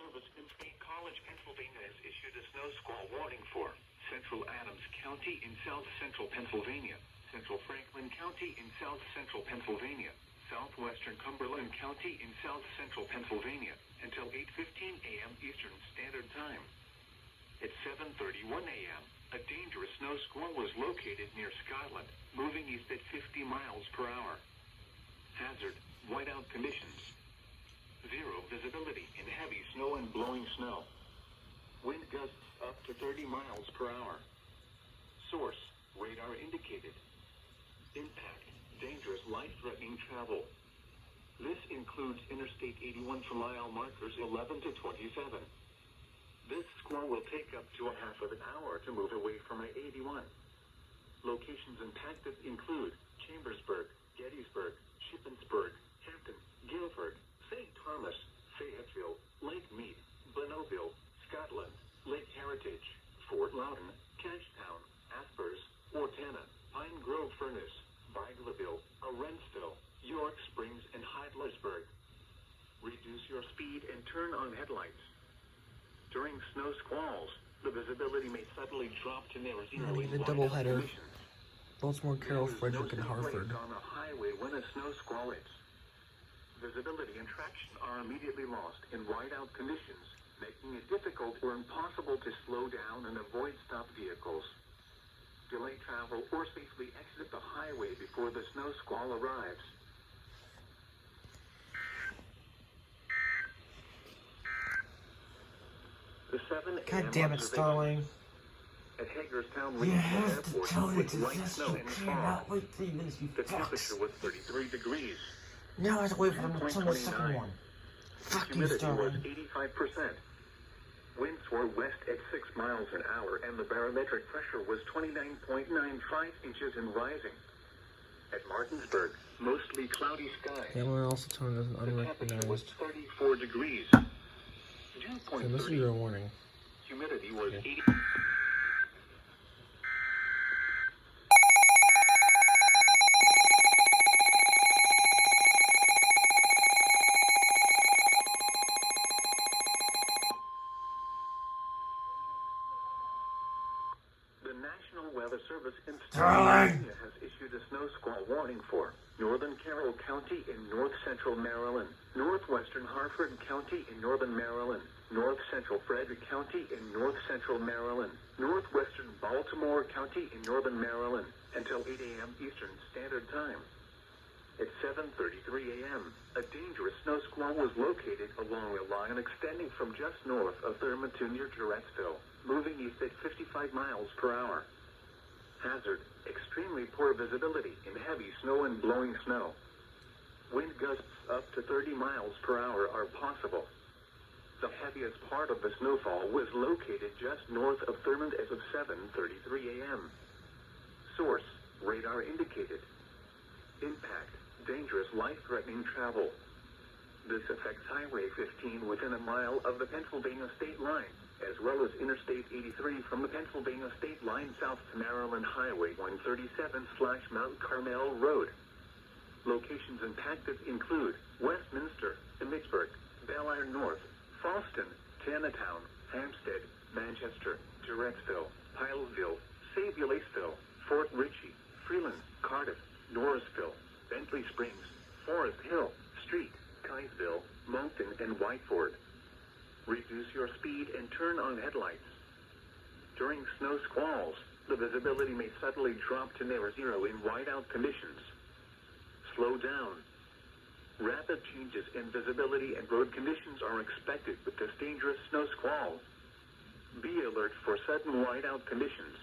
Service in State College, Pennsylvania has issued a snow squall warning for Central Adams County in south central Pennsylvania, Central Franklin County in south central Pennsylvania, southwestern Cumberland County in south central Pennsylvania, until 8:15 a.m. Eastern Standard Time. At 7:31 a.m., a dangerous snow squall was located near Scotland, moving east at 50 miles per hour. Hazard, whiteout conditions. Zero visibility in heavy snow and blowing snow. Wind gusts up to 30 miles per hour. Source, radar indicated. Impact, dangerous life-threatening travel. This includes Interstate 81 for mile markers 11 to 27. This squall will take up to a half of an hour to move away from I-81. Locations impacted include Chambersburg, Gettysburg, Shippensburg, Hampton, Guilford, St. Thomas, Fayetteville, Lake Mead, Bonneville, Scotland, Lake Heritage, Fort Loudon, Cashtown, Aspers, Ortana, Pine Grove Furnace, Biglerville, Arendsville, York Springs, and Heidlersburg. Reduce your speed and turn on headlights. During snow squalls, the visibility may suddenly drop to near zero. Not even doubleheader. Baltimore, Carroll, Frederick, and Hartford. On a highway when a snow squall hits. Visibility and traction are immediately lost in whiteout conditions, making it difficult or impossible to slow down and avoid stopped vehicles. Delay travel or safely exit the highway before the snow squall arrives. The 7 God damn it, Starling. At Hagerstown You have Airport, to tell me with to light just snow and fog. wait 3 minutes, you The fucks. temperature was 33 degrees. Now I have to wait for them to tell me the second one. Fuck you, Humidity was Starling. 85%. Winds were west at 6 miles an hour, and the barometric pressure was 29.95 inches and rising. At Martinsburg, mostly cloudy skies. Yeah, we're also telling us The temperature was unrecognized. 34 degrees. Dew So point this is 30. your warning. Humidity was 80. The National Weather Service in Pennsylvania has issued a snow squall warning for northern Carroll County in north central Maryland, northwestern Hartford County in northern Maryland, north central Frederick County in north central Maryland, northwestern Baltimore County in northern Maryland, until 8 a.m. Eastern Standard Time. At 7:33 a.m., a dangerous snow squall was located along a line extending from just north of Thurman to near Jarrettsville, moving east at 55 miles per hour. Hazard, extremely poor visibility in heavy snow and blowing snow. Wind gusts up to 30 miles per hour are possible. The heaviest part of the snowfall was located just north of Thurmond as of 7:33 a.m. Source, radar indicated. Impact, dangerous life-threatening travel. This affects Highway 15 within a mile of the Pennsylvania state line, as well as Interstate 83 from the Pennsylvania state line south to Maryland Highway 137/Mount Carmel Road. Locations impacted include Westminster, Emmitsburg, Bel Air North, Fallston, Tanatown, Hampstead, Manchester, Jarrettsville, Pilesville, Savior-Laceville, Fort Ritchie, Freeland, Cardiff, Norrisville, Bentley Springs, Forest Hill, Street, Kysville, Moncton, and Whiteford. Reduce your speed and turn on headlights. During snow squalls, the visibility may suddenly drop to near zero in whiteout conditions. Slow down. Rapid changes in visibility and road conditions are expected with this dangerous snow squall. Be alert for sudden whiteout conditions.